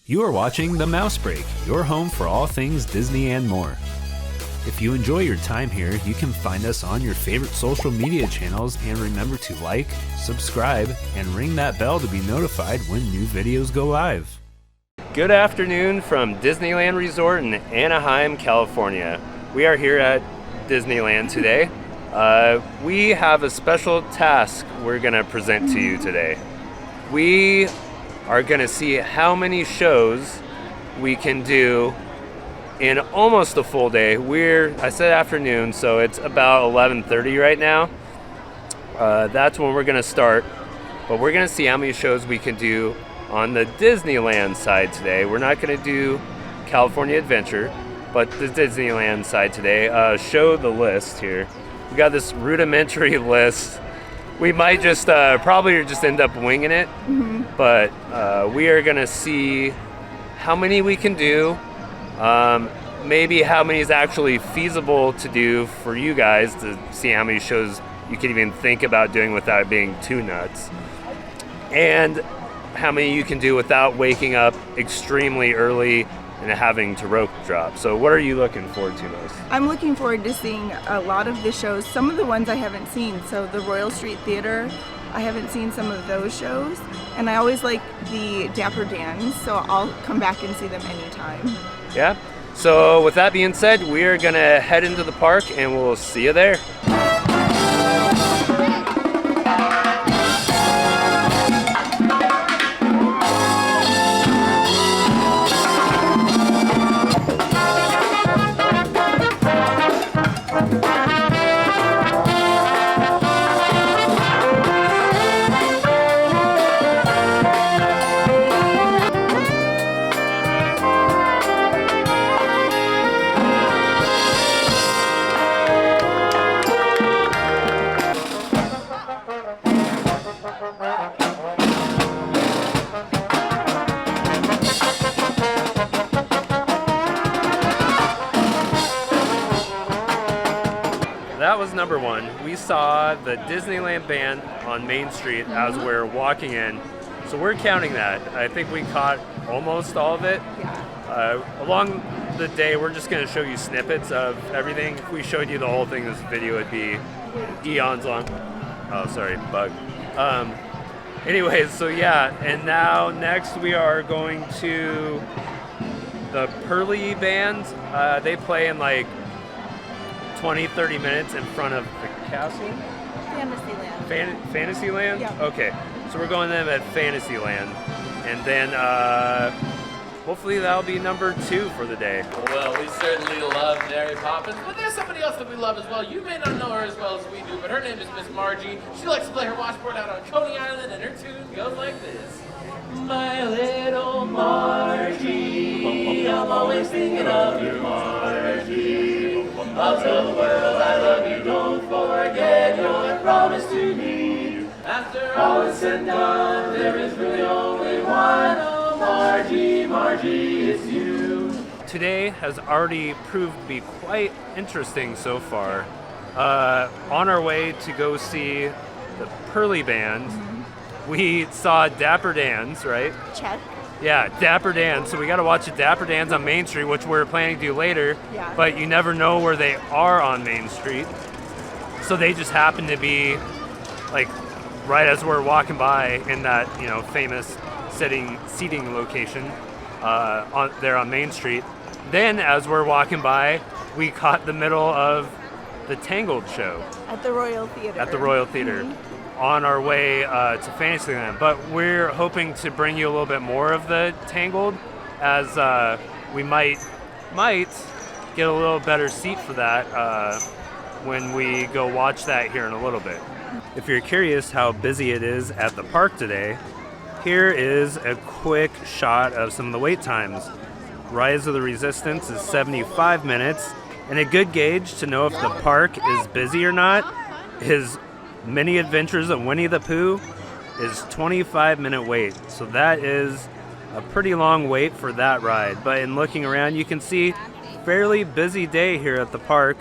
You are watching The Mouse Break, your home for all things Disney and more. If you enjoy your time here, you can find us on your favorite social media channels, and remember to like, subscribe, and ring that bell to be notified when new videos go live. Good afternoon from Disneyland Resort in Anaheim, California. We are here at Disneyland today. We have a special task we're going to present to you today. We are going to see how many shows we can do in almost a full day. I said afternoon, so it's about 11:30 right now. That's when we're going to start, but we're going to see how many shows we can do on the Disneyland side today. We're not going to do California Adventure, but the Disneyland side today. Show the list here. We got this rudimentary list. We might just probably just end up winging it, but we are going to see how many we can do. Maybe how many is actually feasible to do for you guys, to see how many shows you can even think about doing without it being too nuts, and how many you can do without waking up extremely early and having to rope drop. So what are you looking forward to most? I'm looking forward to seeing a lot of the shows, some of the ones I haven't seen. So the Royal Street Theater, I haven't seen some of those shows, and I always like the Dapper Dans, so I'll come back and see them anytime. Yeah. So with that being said, we are gonna head into the park and we'll see you there. That was number one. We saw the Disneyland band on Main Street as we're walking in. So we're counting that. I think we caught almost all of it. Along the day, we're just going to show you snippets of everything. If we showed you the whole thing, this video would be eons long. Oh, sorry, bug. Anyways, so yeah, and now next we are going to the Pearly Band. They play in like 20-30 minutes in front of the castle? Fantasyland. Fantasyland? Yeah. Okay, so we're going to them at Fantasyland. And then hopefully that'll be number 2 for the day. Well, we certainly love Mary Poppins, but there's somebody else that we love as well. You may not know her as well as we do, but her name is Miss Margie. She likes to play her washboard out on Coney Island, and her tune goes like this. My little Margie, I'm always thinking of you, Margie. I'll tell the world I love you, don't forget your promise to me. After all is said and done, there is really only one. Oh, Margie, Margie, it's you. Today has already proved to be quite interesting so far. On our way to go see the Pearly Band, we saw Dapper Dans, right? Check. Yeah, Dapper Dans. So we got to watch the Dapper Dans on Main Street, which we're planning to do later. Yeah. But you never know where they are on Main Street. So they just happen to be like right as we're walking by in that, famous seating location there on Main Street. Then as we're walking by, we caught the middle of the Tangled show At the Royal Theater. On our way to Fantasyland, but we're hoping to bring you a little bit more of the Tangled, as we might get a little better seat for that when we go watch that here in a little bit. If you're curious how busy it is at the park today, here is a quick shot of some of the wait times. Rise of the Resistance is 75 minutes, and a good gauge to know if the park is busy or not is Many Adventures of Winnie the Pooh is 25-minute wait. So that is a pretty long wait for that ride. But in looking around, you can see fairly busy day here at the park.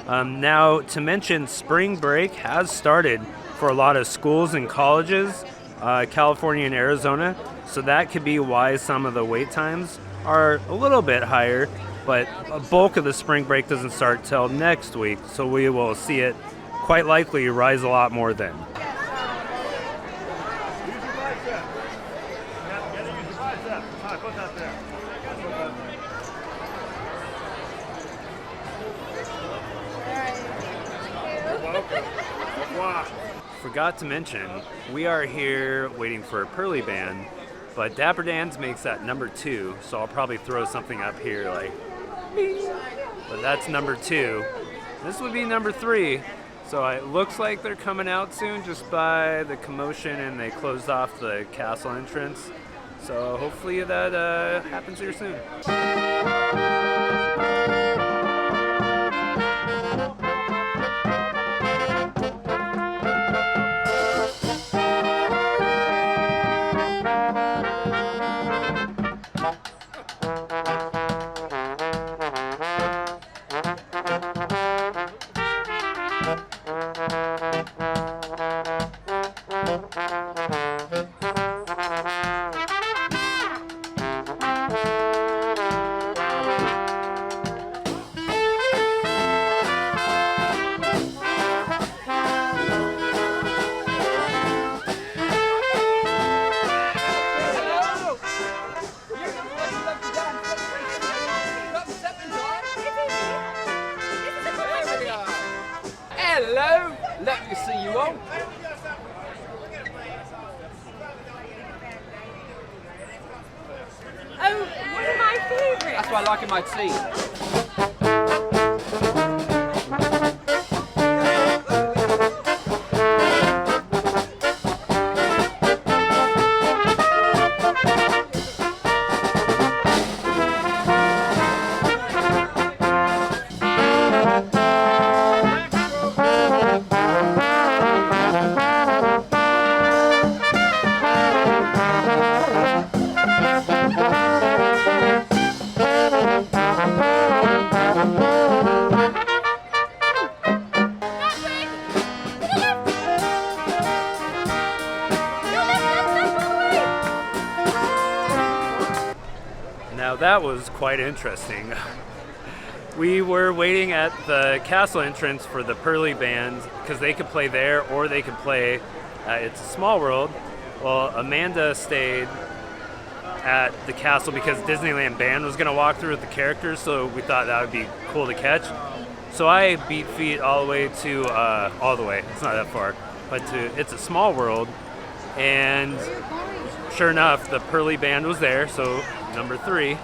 Now, to mention, spring break has started for a lot of schools and colleges. California and Arizona, so that could be why some of the wait times are a little bit higher, but a bulk of the spring break doesn't start till next week, so we will see it quite likely rise a lot more then. Forgot to mention, we are here waiting for a Pearly Band, but Dapper Dan's makes that number 2, so I'll probably throw something up here like, but that's number 2. This would be number 3, so it looks like they're coming out soon just by the commotion, and they closed off the castle entrance, so hopefully that happens here soon. Hello, lovely to see you all. Oh, one of my favorites. That's why I like in my tea. Now that was quite interesting. We were waiting at the castle entrance for the Pearly Band because they could play there or they could play It's a Small World. Well, Amanda stayed at the castle because Disneyland Band was going to walk through with the characters, so we thought that would be cool to catch. So I beat feet all the way to, it's not that far, but to It's a Small World, and sure enough, the Pearly Band was there, so number 3.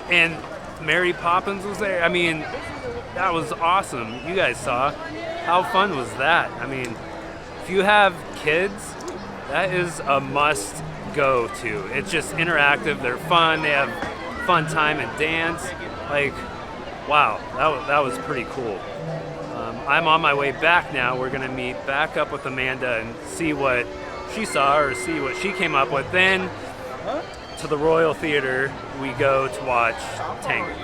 And Mary Poppins was there. I mean, that was awesome. You guys saw. How fun was that? I mean, if you have kids, that is a must go to. It's just interactive. They're fun. They have fun time and dance. Like, wow, that was pretty cool. I'm on my way back now. We're going to meet back up with Amanda and see what she saw or see what she came up with. Then to the Royal Theater we go to watch Tangled.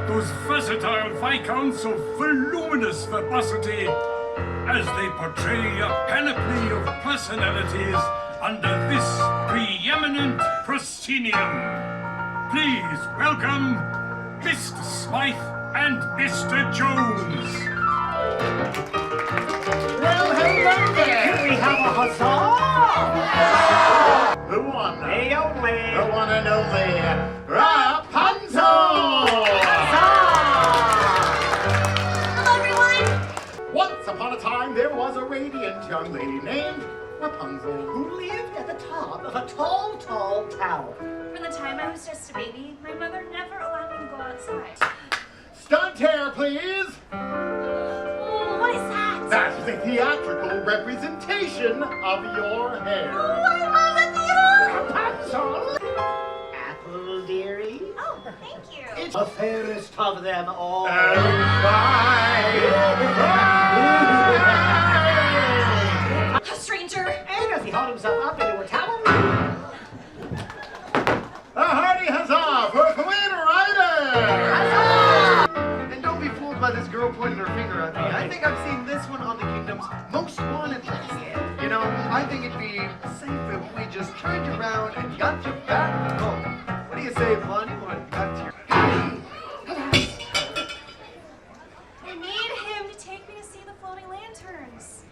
Those versatile viscounts of voluminous verbosity as they portray a panoply of personalities under this preeminent proscenium. Please welcome Mr. Smythe and Mr. Jones. Well, hello there! Here we have a huzzah! The one, The only, the one and only Rapunzel! Hello, everyone. Once upon a time, there was a radiant young lady named Rapunzel. who lived at the top of a tall, tall tower. From the time I was just a baby, my mother never allowed me to go outside. Stunt hair, please! What is that? That is a theatrical representation of your hair. I love the theater! Rapunzel! Apple, dearie. Oh, thank you. It's the fairest of them all. A stranger. And as he hauled himself up into a towel, A hearty huzzah for Queen Ryder! And don't be fooled by this girl pointing her finger at me. I think I've seen this one on the Kingdom's Most Wanted list. You know, I think it'd be safe if we just turned you around and got you back home. What do you say, Blondie? What got your... I need him to take me to see the floating lanterns.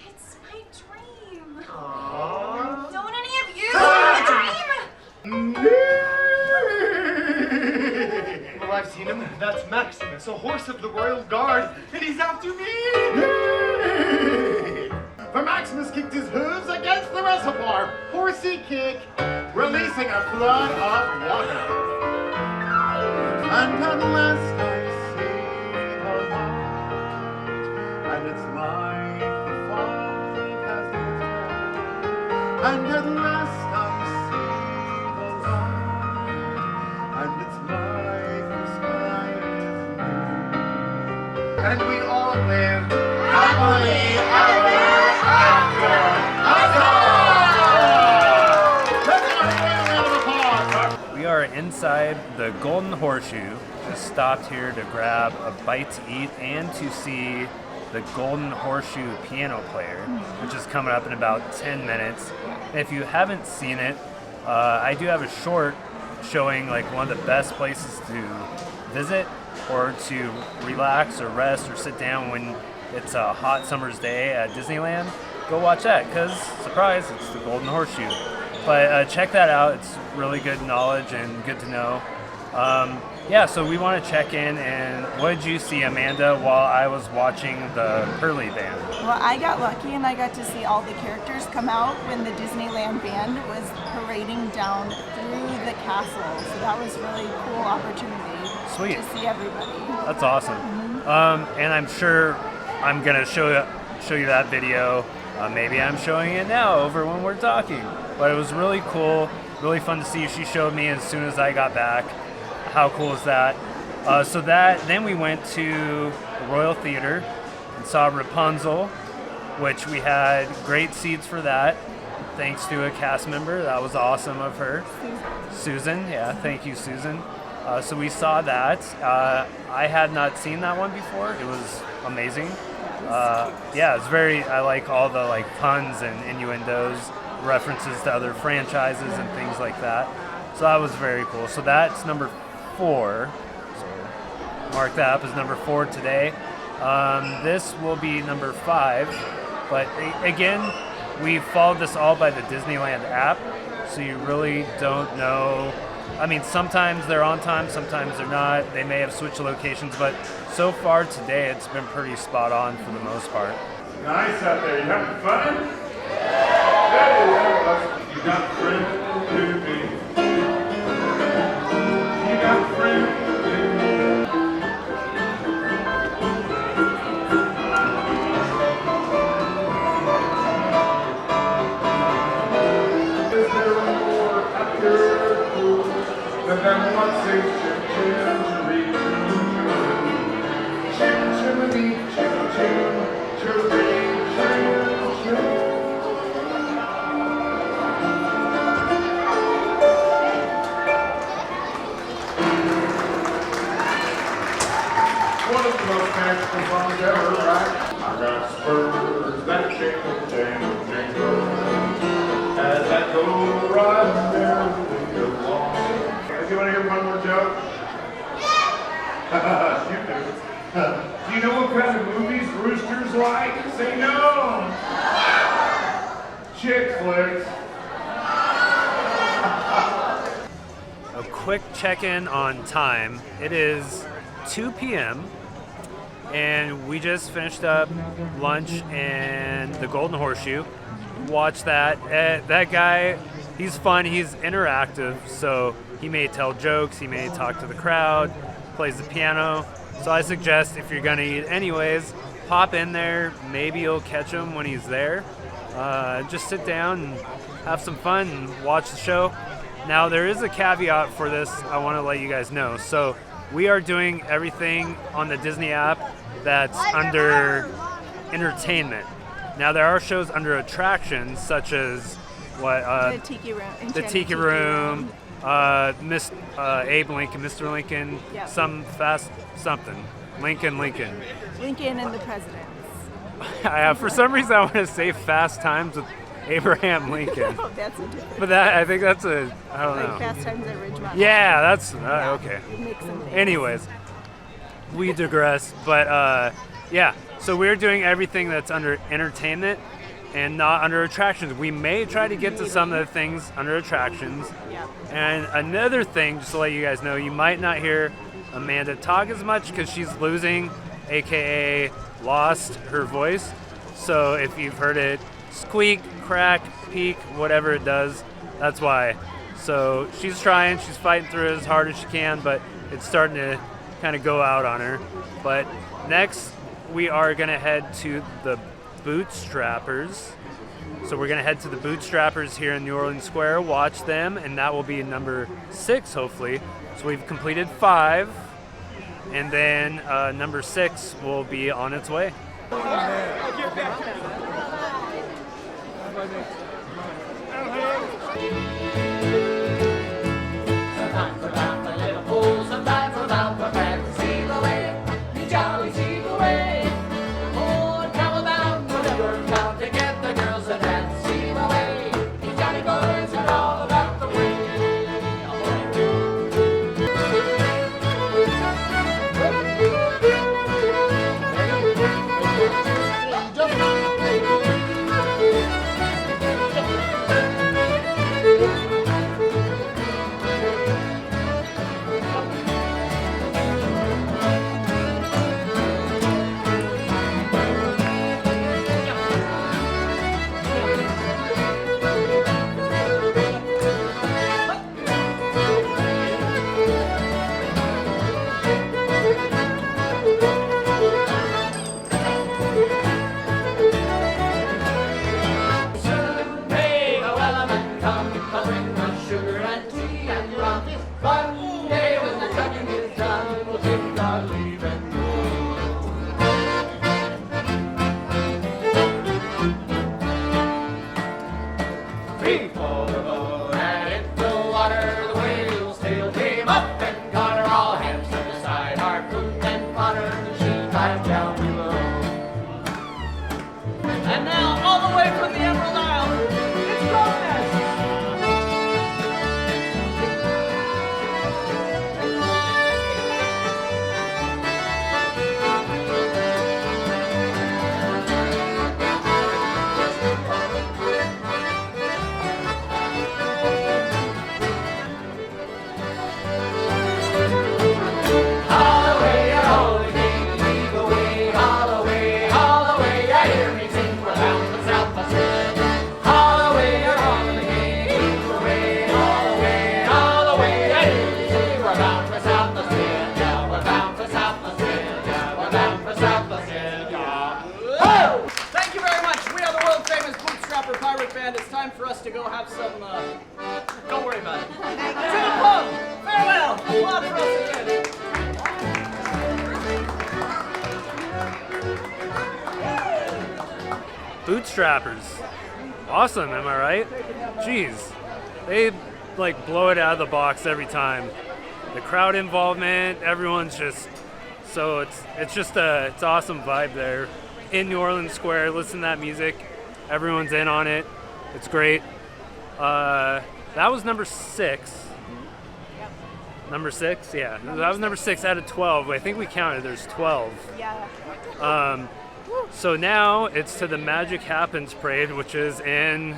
It's my dream. Aww. Don't any of you have a dream? Well, I've seen him. That's Maximus, a horse of the Royal Guard, and he's after me! For Maximus kicked his hooves against the reservoir. Horsey kick, releasing a flood of water. And at last I see the light, and it's like the fog has lifted. And at last I see the light, and it's like the sky is blue. And we all live happily ever after. We are inside the Golden Horseshoe. Just stopped here to grab a bite to eat and to see the Golden Horseshoe piano player, which is coming up in about 10 minutes. And if you haven't seen it, I do have a short showing like one of the best places to visit or to relax or rest or sit down when it's a hot summer's day at Disneyland. Go watch that because, surprise, it's the Golden Horseshoe. But check that out. It's really good knowledge and good to know. Yeah, so we want to check in. And what did you see, Amanda, while I was watching the Pearly Band? Well, I got lucky and I got to see all the characters come out when the Disneyland band was parading down through the castle. So that was really cool opportunity Sweet. to see everybody. That's awesome. And I'm sure I'm going to show you that video. Maybe I'm showing it now over when we're talking. But it was really cool, really fun to see. She showed me as soon as I got back. How cool is that? Then we went to the Royal Theater and saw Rapunzel, which we had great seats for that, thanks to a cast member. That was awesome of her. Susan, yeah, thank you, Susan. So we saw that. I had not seen that one before. It was amazing. Yeah, it's I like all the like puns and innuendos, references to other franchises and things like that. So that was very cool. So that's number 4. So mark that up as number 4 today. This will be number 5. But again, we followed this all by the Disneyland app. So you really don't know. I mean, sometimes they're on time, sometimes they're not. They may have switched locations, but so far today it's been pretty spot on for the most part. Nice out there. You having fun? Yeah. You got friends to me. You got friends to me. Is there more after than what's in chimney, chimney, one of the most magical songs ever, right? I got spurs that jingle, jangle, jingle, as I go right there along. Do you want to hear one more joke? Yeah! You do. Do you know what kind of movies roosters like? Say no! Chick flicks. A quick check-in on time. It is 2 p.m. and we just finished up lunch and the Golden Horseshoe. Watch that. That guy, he's fun. He's interactive, so he may tell jokes. He may talk to the crowd. Plays the piano. So I suggest if you're gonna eat anyways, pop in there. Maybe you'll catch him when he's there. Just sit down and have some fun and watch the show. Now there is a caveat for this I want to let you guys know. So we are doing everything on the Disney app that's under entertainment. Now there are shows under attractions such as the Tiki Room. The Tiki Room. Abe Lincoln, Mr. Lincoln, Yep. some fast something. Lincoln. Lincoln and the presidents. For some reason, I want to say Fast Times with Abraham Lincoln. Oh, that's a different. But I think that's I don't know. Like Fast Times at Ridgemont. Yeah, that's okay. It makes them famous. Anyways, we digress. But yeah, so we're doing everything that's under entertainment and not under attractions. We may try to get to some of the things under attractions. Yeah. And another thing, just to let you guys know, you might not hear Amanda talk as much because she's losing, aka lost her voice. So if you've heard it squeak, crack, peak, whatever it does, that's why. So she's trying, she's fighting through it as hard as she can, but it's starting to kind of go out on her. But next, we are going to head to the Bootstrappers. So we're going to head to the Bootstrappers here in New Orleans Square, watch them, and that will be number 6, hopefully. So we've completed 5, and then number 6 will be on its way. And now, all the way from the Emerald Isle, it's Gomez! It's time for us to go have some, don't worry about it. To the pub! Farewell! Applaud for us again! Bootstrappers. Awesome, am I right? Jeez. They like blow it out of the box every time. The crowd involvement, everyone's just so it's awesome vibe there. In New Orleans Square, listen to that music. Everyone's in on it. It's great. That was number 6. Number 6? Yeah. That was number 6 out of 12. I think we counted. There's 12. Yeah. So now it's to the Magic Happens Parade, which is in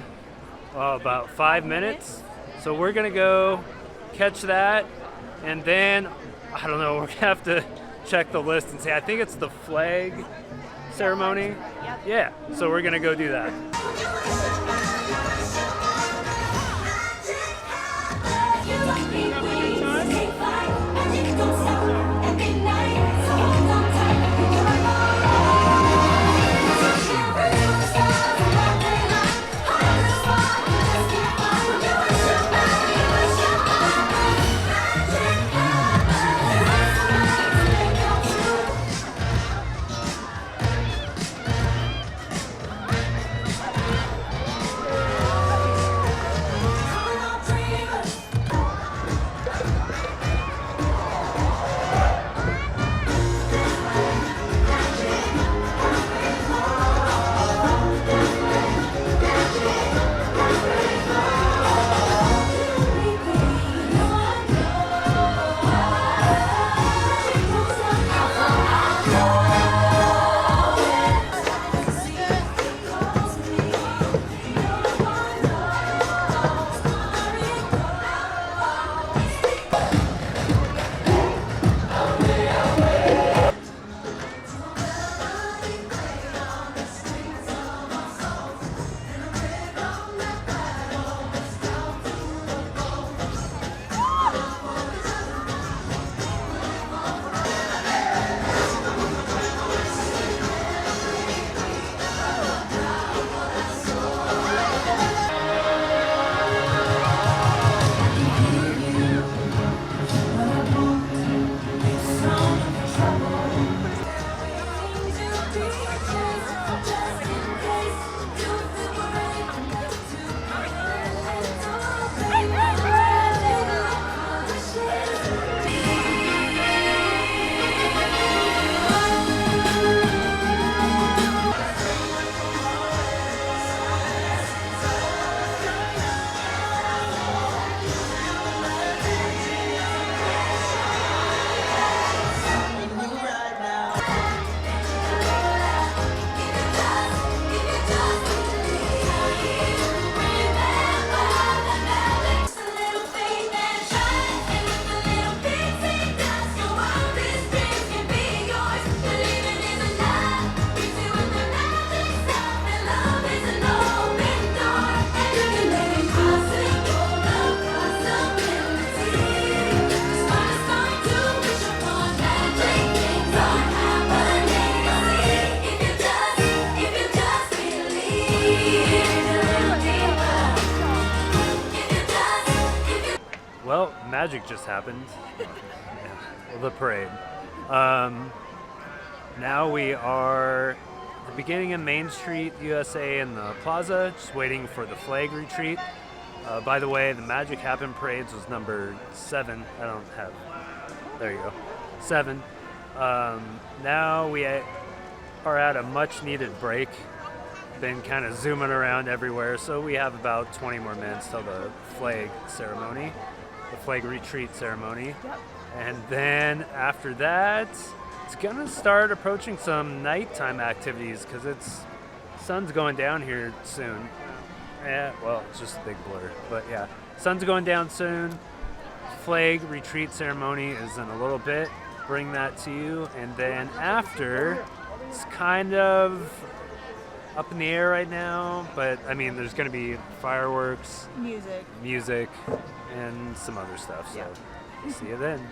about 5 minutes. So we're going to go catch that. And then, I don't know, we're going to have to check the list and see. I think it's the flag ceremony. Yep. Yeah. So we're going to go do that. Well, magic just happened. Yeah, well, the parade. Now we are at the beginning of Main Street, USA in the plaza, just waiting for the flag retreat. By the way, the Magic Happen Parades was number 7. I don't have, there you go, 7. Now we are at a much needed break. Been kind of zooming around everywhere, so we have about 20 more minutes till the flag ceremony, the flag retreat ceremony. Yep. And then after that, it's gonna start approaching some nighttime activities because it's sun's going down here soon. Yeah, well, it's just a big blur, but yeah, sun's going down soon. Flag retreat ceremony is in a little bit. Bring that to you, and then after, it's kind of up in the air right now, but I mean, there's gonna be fireworks, music, and some other stuff. So, see you then.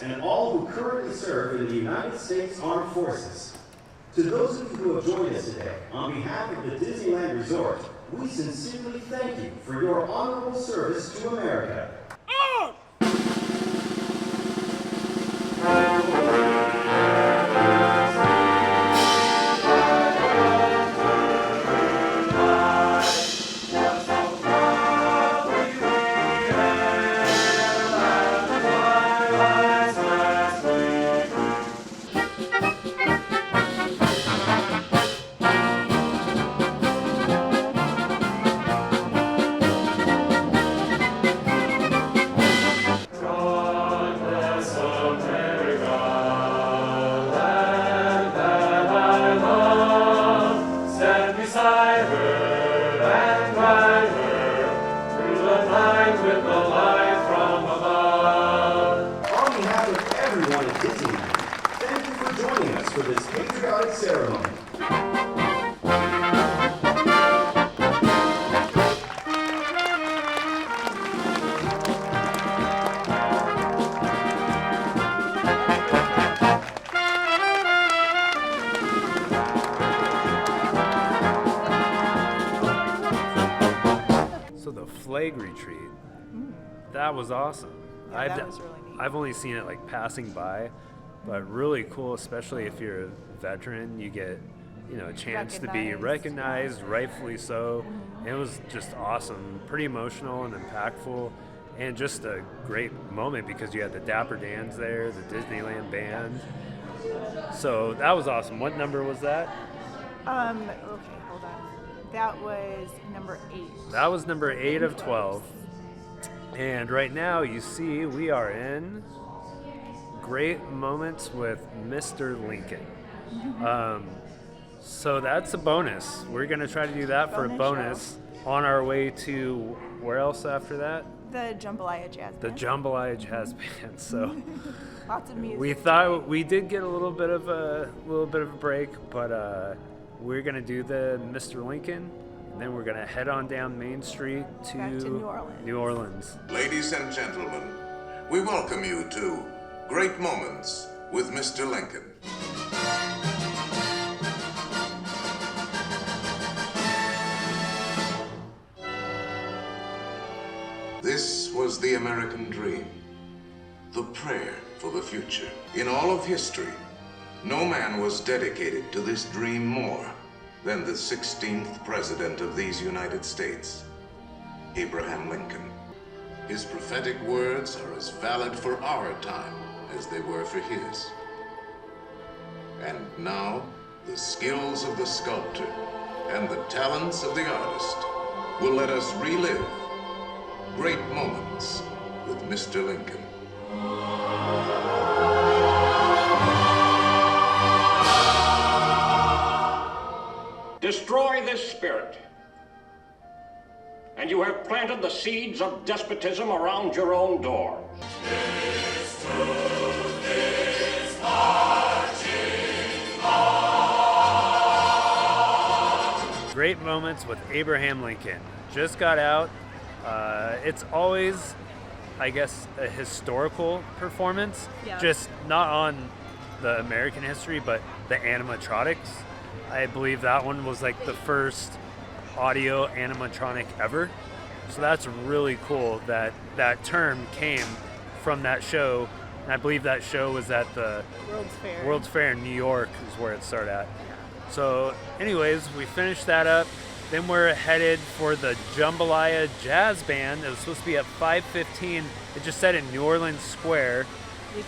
And all who currently serve in the United States Armed Forces. To those of you who have joined us today, on behalf of the Disneyland Resort, we sincerely thank you for your honorable service to America. Ceremony. So the flag retreat, that was awesome. Yeah, that was really neat. I've only seen it like passing by, but really cool, especially if you're a veteran. You get, a chance to be recognized, rightfully so. It was just awesome, pretty emotional and impactful, and just a great moment because you had the Dapper Dans there, the Disneyland band. So that was awesome. What number was that? Okay, hold on. That was number 8. That was number 8 of 12. And right now, you see, we are in Great Moments with Mr. Lincoln. So that's a bonus. We're going to try to do that for a bonus on our way to where else after that? The Jambalaya Jazz Band. The Jambalaya Jazz Band. So lots of music. We thought we did get a little bit of a break, but we're going to do the Mr. Lincoln. Then we're going to head on down Main Street to New Orleans. Ladies and gentlemen, we welcome you to Great Moments with Mr. Lincoln. This was the American dream, the prayer for the future. In all of history, No man was dedicated to this dream more than the 16th President of these United States, Abraham Lincoln. His prophetic words are as valid for our time as they were for his. And now, the skills of the sculptor and the talents of the artist will let us relive great moments with Mr. Lincoln. Destroy this spirit, and you have planted the seeds of despotism around your own door. Great moments with Abraham Lincoln. Just got out. It's always, I guess, a historical performance. Yeah. Just not on the American history, but the animatronics. I believe that one was like the first audio animatronic ever. So that's really cool that that term came from that show. And I believe that show was at the World's Fair in New York is where it started at. So anyways, we finished that up. Then we're headed for the Jambalaya Jazz Band. It was supposed to be at 5:15. It just said in New Orleans Square.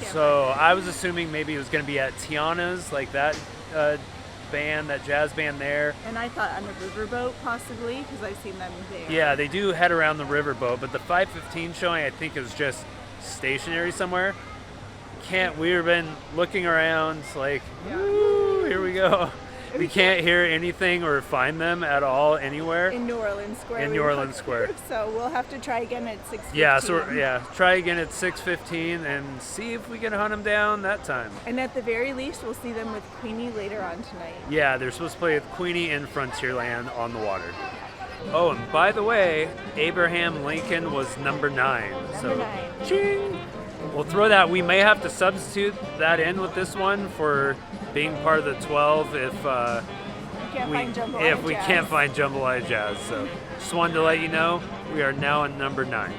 So I was assuming maybe it was going to be at Tiana's, like that band, that jazz band there. And I thought on the riverboat possibly, because I've seen them there. Yeah, they do head around the riverboat, but the 5:15 showing I think is just stationary somewhere. We've been looking around like, woo, here we go. We can't hear anything or find them at all anywhere. In New Orleans Square. In New Orleans Square. So we'll have to try again at 6:15. Yeah, try again at 6:15 and see if we can hunt them down that time. And at the very least, we'll see them with Queenie later on tonight. Yeah, they're supposed to play with Queenie in Frontierland on the water. Oh, and by the way, Abraham Lincoln was number 9. Number 9. Ching! We'll throw that. We may have to substitute that in with this one for being part of the 12 if we can't find Jambalaya Jazz. So just wanted to let you know we are now on number 9.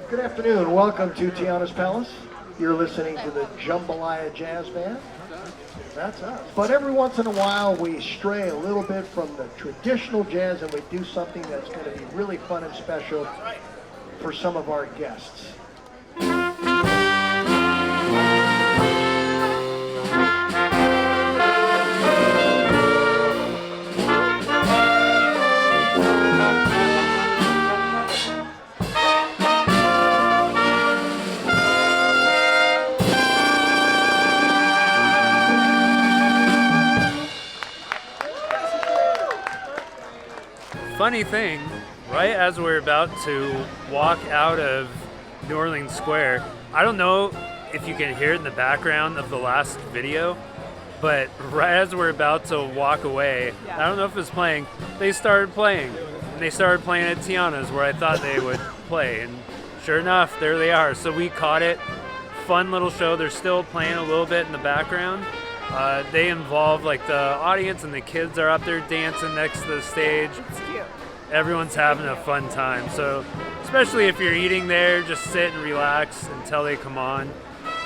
Good afternoon. Welcome to Tiana's Palace. You're listening to the Jambalaya Jazz Band. That's us. But every once in a while, we stray a little bit from the traditional jazz and we do something that's going to be really fun and special for some of our guests. Funny thing, right as we're about to walk out of New Orleans Square, I don't know if you can hear it in the background of the last video, but right as we're about to walk away, I don't know if it's playing, they started playing. And they started playing at Tiana's where I thought they would play. And sure enough, there they are. So we caught it. Fun little show. They're still playing a little bit in the background. They involve like the audience and the kids are up there dancing next to the stage. It's cute. Everyone's having a fun time. So especially if you're eating there, just sit and relax until they come on.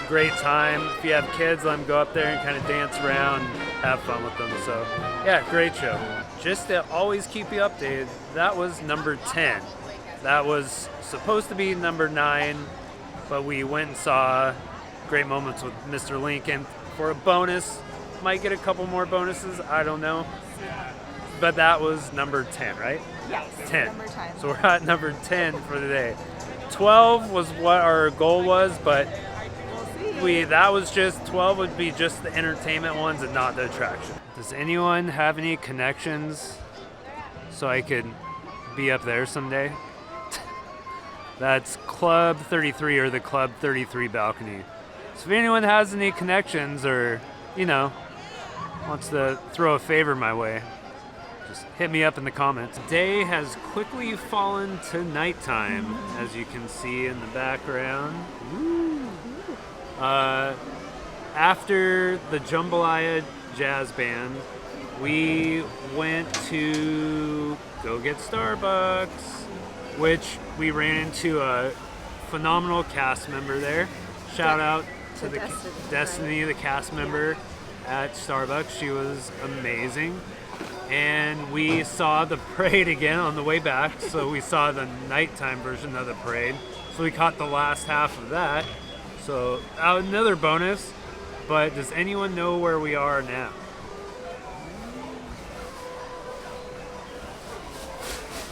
Great time. If you have kids, let them go up there and kind of dance around and have fun with them. So yeah, great show. Just to always keep you updated, that was number 10. That was supposed to be number 9, but we went and saw Great Moments with Mr. Lincoln for a bonus might get a couple more bonuses. I don't know. But that was number 10, right? Yes. 10. Number 10. So we're at number 10 for the day. 12 was what our goal was, but that was just 12 would be just the entertainment ones and not the attraction. Does anyone have any connections so I could be up there someday? That's Club 33 or the Club 33 balcony. So if anyone has any connections or, wants to throw a favor my way, just hit me up in the comments. Day has quickly fallen to nighttime, as you can see in the background. After the Jambalaya Jazz Band, we went to go get Starbucks, which we ran into a phenomenal cast member there. Shout out to the Destiny, the cast member at Starbucks. She was amazing. And we saw the parade again on the way back, so we saw the nighttime version of the parade. So we caught the last half of that. So another bonus, but does anyone know where we are now?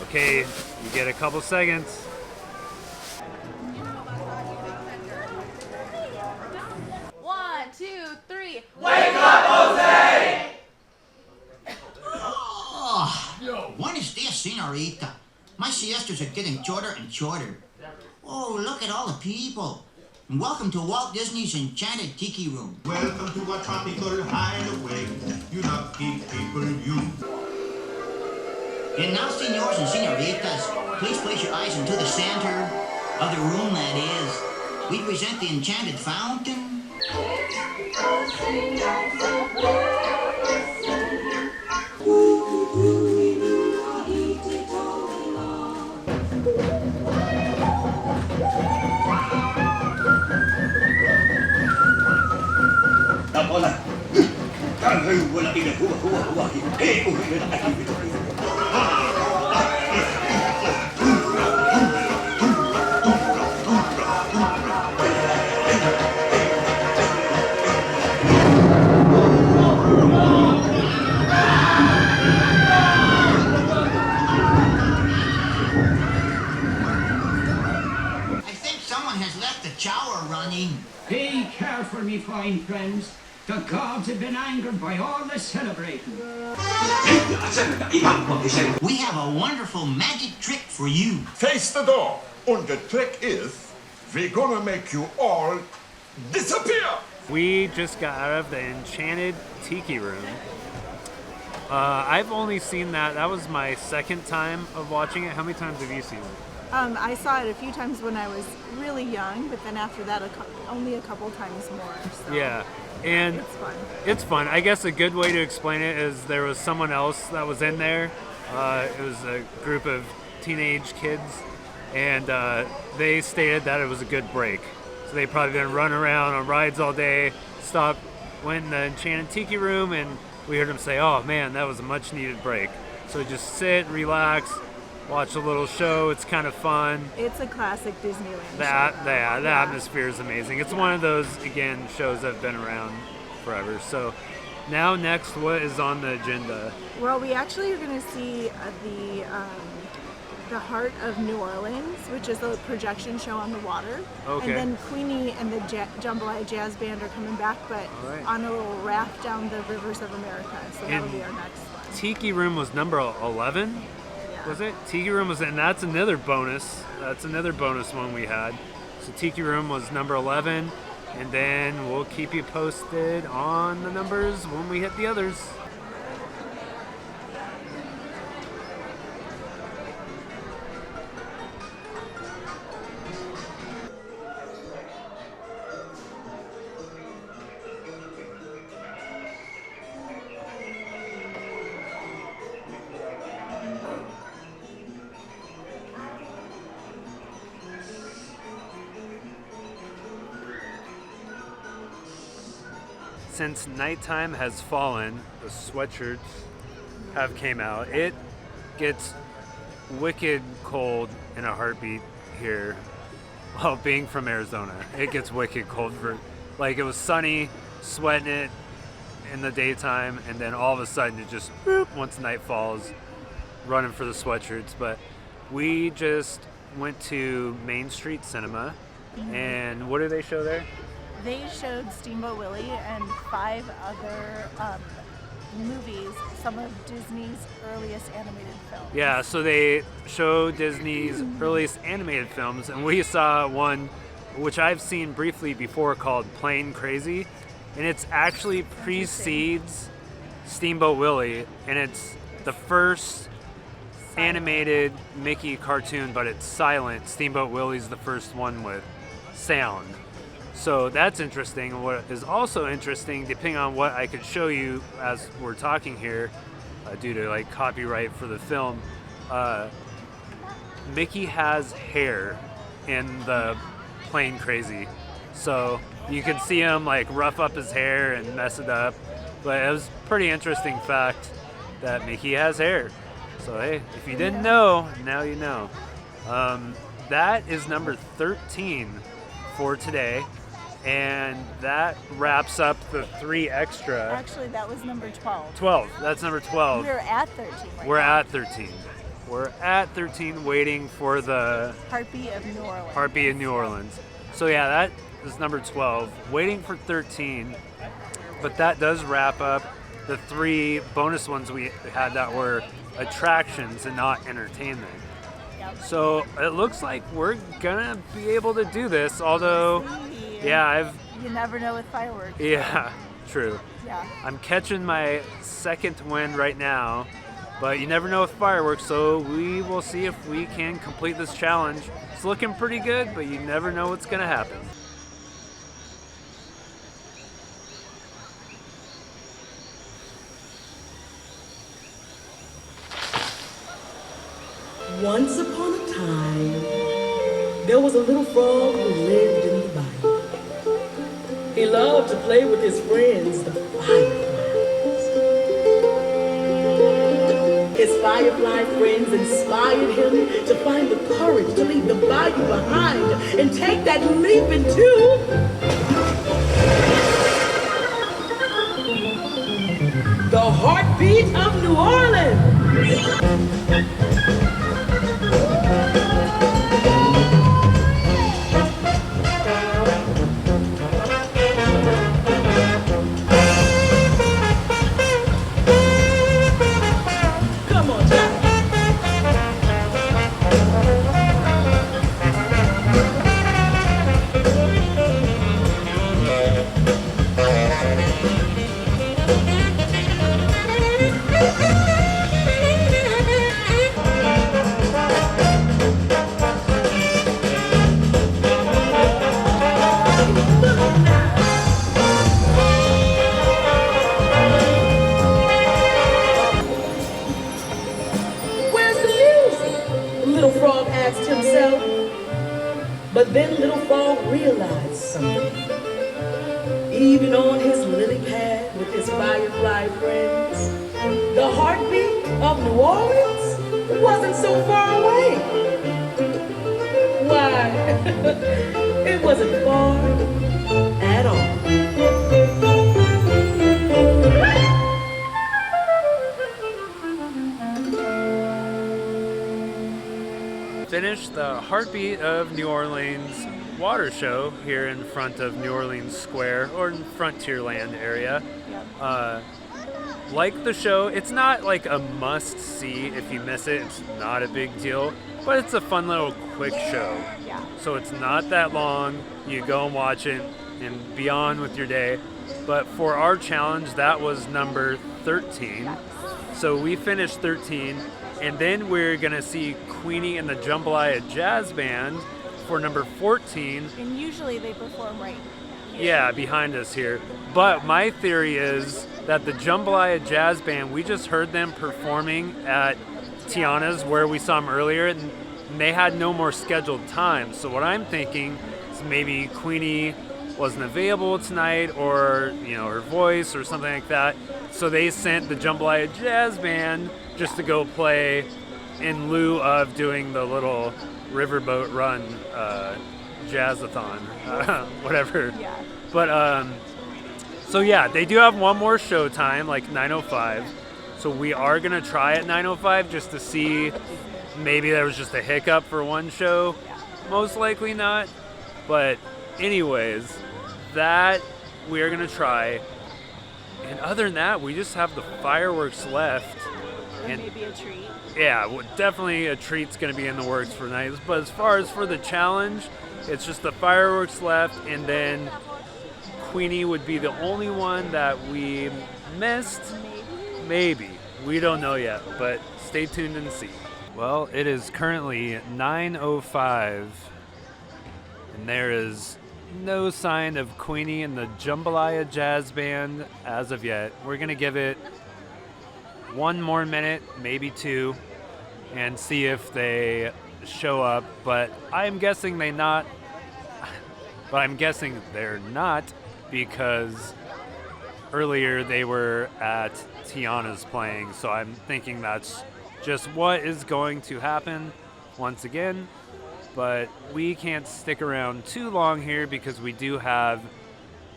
Okay, you get a couple seconds. One, two, three. Wake up, Jose! Oh, when is this, senorita? My siestas are getting shorter and shorter. Oh, look at all the people. And welcome to Walt Disney's Enchanted Tiki Room. Welcome to a tropical hideaway, you lucky people, you. And now, senors and senoritas, please place your eyes into the center of the room, that is. We present the Enchanted Fountain. I think someone has left the shower running. Be careful, me fine friends. The gods have been angered by all this celebrating. We have a wonderful magic trick for you. Face the door, and the trick is, we're gonna make you all disappear. We just got out of the Enchanted Tiki Room. I've only seen that. That was my second time of watching it. How many times have you seen it? I saw it a few times when I was really young, but then after that, only a couple times more. So. Yeah, and it's fun. It's fun. I guess a good way to explain it is there was someone else that was in there. It was a group of teenage kids, and they stated that it was a good break. So they probably been running around on rides all day, stopped, went in the Enchanted Tiki Room, and we heard them say, "Oh man, that was a much needed break." So just sit, relax, watch a little show. It's kind of fun. It's a classic Disneyland show. The atmosphere is amazing. It's one of those, again, shows that have been around forever. So now next, what is on the agenda? Well, we actually are going to see the Heart of New Orleans, which is a projection show on the water. Okay. And then Queenie and the Jambalaya Jazz Band are coming back, but on a little raft down the rivers of America. So that'll be our next one. Tiki Room was number 11? Yeah. Was it? Tiki Room was, and that's another bonus. That's another bonus one we had. So Tiki Room was number 11, and then we'll keep you posted on the numbers when we hit the others. Since nighttime has fallen, the sweatshirts have came out. It gets wicked cold in a heartbeat here. Well, being from Arizona, it gets wicked cold. It was sunny, sweating it, in the daytime, and then all of a sudden it just, boop, once night falls, running for the sweatshirts. But we just went to Main Street Cinema, and what do they show there? They showed Steamboat Willie and 5 other movies, some of Disney's earliest animated films. Yeah, so they show Disney's earliest animated films, and we saw one which I've seen briefly before called Plane Crazy, and it's actually precedes Steamboat Willie, and it's the first animated Mickey cartoon, but it's silent. Steamboat Willie's the first one with sound. So that's interesting. What is also interesting, depending on what I could show you as we're talking here, due to like copyright for the film, Mickey has hair in the Plane Crazy. So you can see him like rough up his hair and mess it up. But it was a pretty interesting fact that Mickey has hair. So hey, if you didn't know, now you know. That is number 13 for today. And that wraps up the 3 extra. Actually, that was number 12. 12. That's number 12. We're at 13 right We're now. at 13. We're at 13 waiting for the Heartbeat of New Orleans. Heartbeat of New Orleans. So yeah, that is number 12. Waiting for 13. But that does wrap up the 3 bonus ones we had that were attractions and not entertainment. So it looks like we're gonna be able to do this, although yeah, You never know with fireworks. Yeah, true. Yeah. I'm catching my second wind right now, but you never know with fireworks, so we will see if we can complete this challenge. It's looking pretty good, but you never know what's gonna happen. Once upon a time, there was a little frog who lived in the bayou. He loved to play with his friends, the fireflies. His firefly friends inspired him to find the courage to leave the bayou behind and take that leap into the heartbeat of New Orleans. But then Little Frog realized something. Even on his lily pad with his firefly friends, the heartbeat of New Orleans wasn't so far away. Why, it wasn't far at all. Finished the Heartbeat of New Orleans water show here in front of New Orleans Square, or in Frontierland area. Like the show, it's not like a must-see. If you miss it, it's not a big deal, but it's a fun little quick show. So it's not that long. You go and watch it and be on with your day. But for our challenge, that was number 13. So we finished 13. And then we're going to see Queenie and the Jambalaya Jazz Band for number 14. And usually they perform right. Yeah, behind us here. But my theory is that the Jambalaya Jazz Band, we just heard them performing at Tiana's where we saw them earlier, and they had no more scheduled time. So what I'm thinking is maybe Queenie wasn't available tonight, or her voice or something like that. So they sent the Jambalaya Jazz Band just to go play in lieu of doing the little riverboat run jazzathon, whatever. Yeah. But So yeah, they do have one more show time, like 9:05. So we are gonna try at 9:05 just to see. Maybe there was just a hiccup for one show. Most likely not. But anyways, that we are gonna try. And other than that, we just have the fireworks left. And maybe a treat. Yeah, definitely a treat's gonna be in the works for nights. But as far as for the challenge, it's just the fireworks left, and then Queenie would be the only one that we missed. Maybe. We don't know yet, but stay tuned and see. Well, it is currently 9:05, and there is no sign of Queenie and the Jambalaya Jazz Band as of yet. We're going to give it one more minute, maybe two, and see if they show up, but I'm guessing they're not, because earlier they were at Tiana's playing, so I'm thinking that's just what is going to happen once again. But we can't stick around too long here because we do have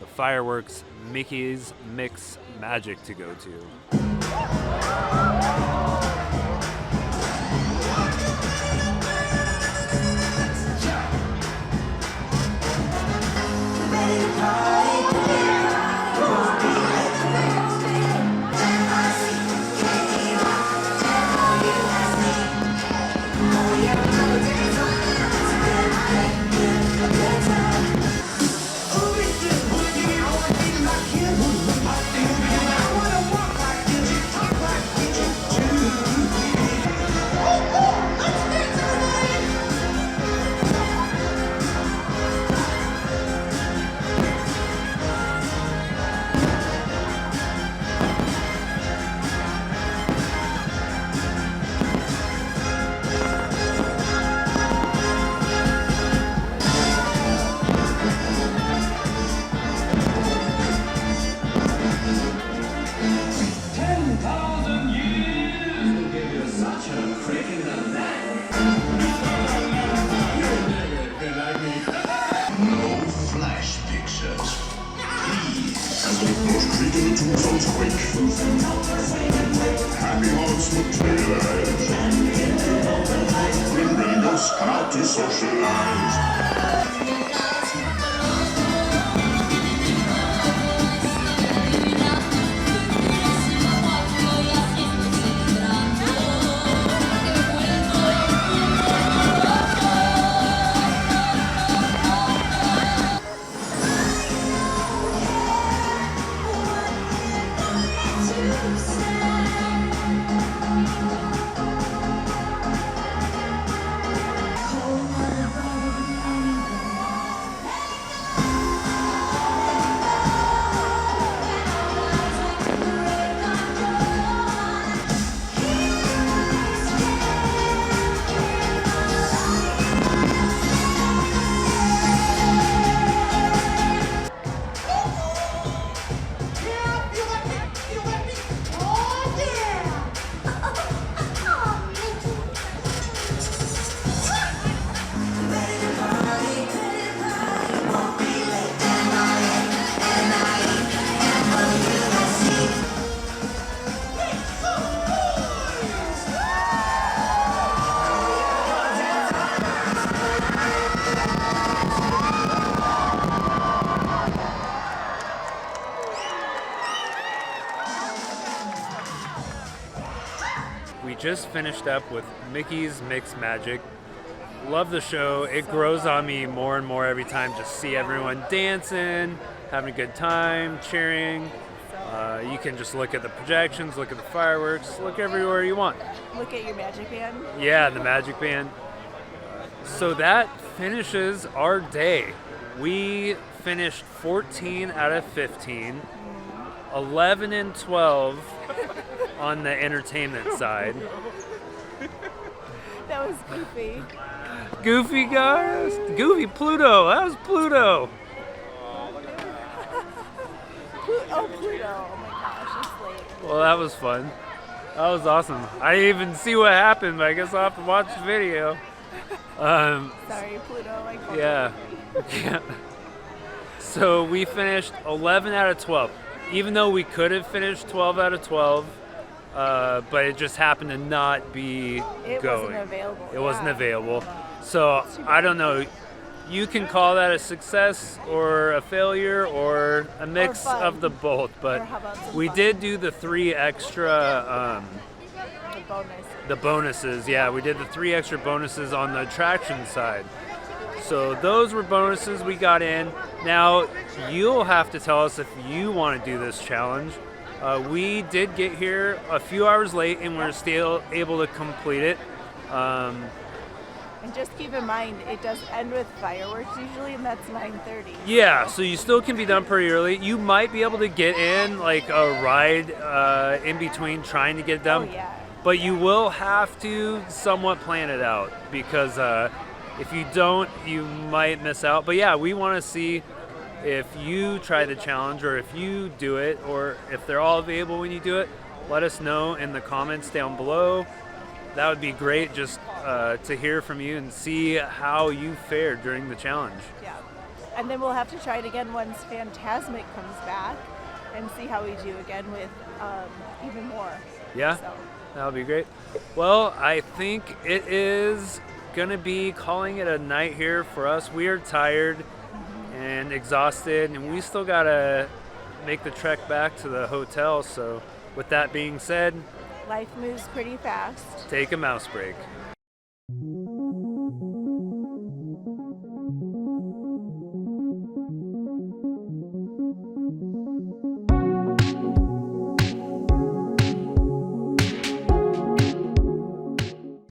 the fireworks Mickey's Mix Magic to go to. Happy hearts materialize. When rainbows come out to socialize. We just finished up with Mickey's Mix Magic. Love the show. It grows on me more and more every time to see everyone dancing, having a good time, cheering. You can just look at the projections, look at the fireworks, look everywhere you want. Look at your magic band. Yeah, the magic band. So that finishes our day. We finished 14 out of 15, 11 and 12 on the entertainment side. That was goofy. Goofy, guys. Goofy Pluto. That was Pluto. Oh, Pluto. Oh my gosh, it's late. Well, that was fun. That was awesome. I didn't even see what happened, but I guess I'll have to watch the video. Sorry, Pluto. I called yeah. you. Yeah. So we finished 11 out of 12. even though we could have finished 12 out of 12, but it just happened to not be It going. wasn't available. It wasn't available. So I don't know. You can call that a success or a failure or a mix fun. of the both. But Or how about some we fun? did do the 3 extra, The bonus. the bonuses. Yeah, we did the 3 extra bonuses on the attraction side. So those were bonuses we got in. Now you'll have to tell us if you want to do this challenge. We did get here a few hours late and we're still able to complete it. And just keep in mind, it does end with fireworks usually, and that's 9:30. Yeah, so you still can be done pretty early. You might be able to get in like a ride in between trying to get done. Oh, yeah. But you will have to somewhat plan it out because if you don't, you might miss out. But yeah, we want to see if you try the challenge or if you do it or if they're all available when you do it. Let us know in the comments down below. That would be great just to hear from you and see how you fared during the challenge. Yeah. And then we'll have to try it again once Fantasmic comes back and see how we do again with even more. Yeah, So. that would be great. Well, I think it is going to be calling it a night here for us. We are tired and exhausted, and we still got to make the trek back to the hotel. So with that being said, Life moves pretty fast. take a mouse break.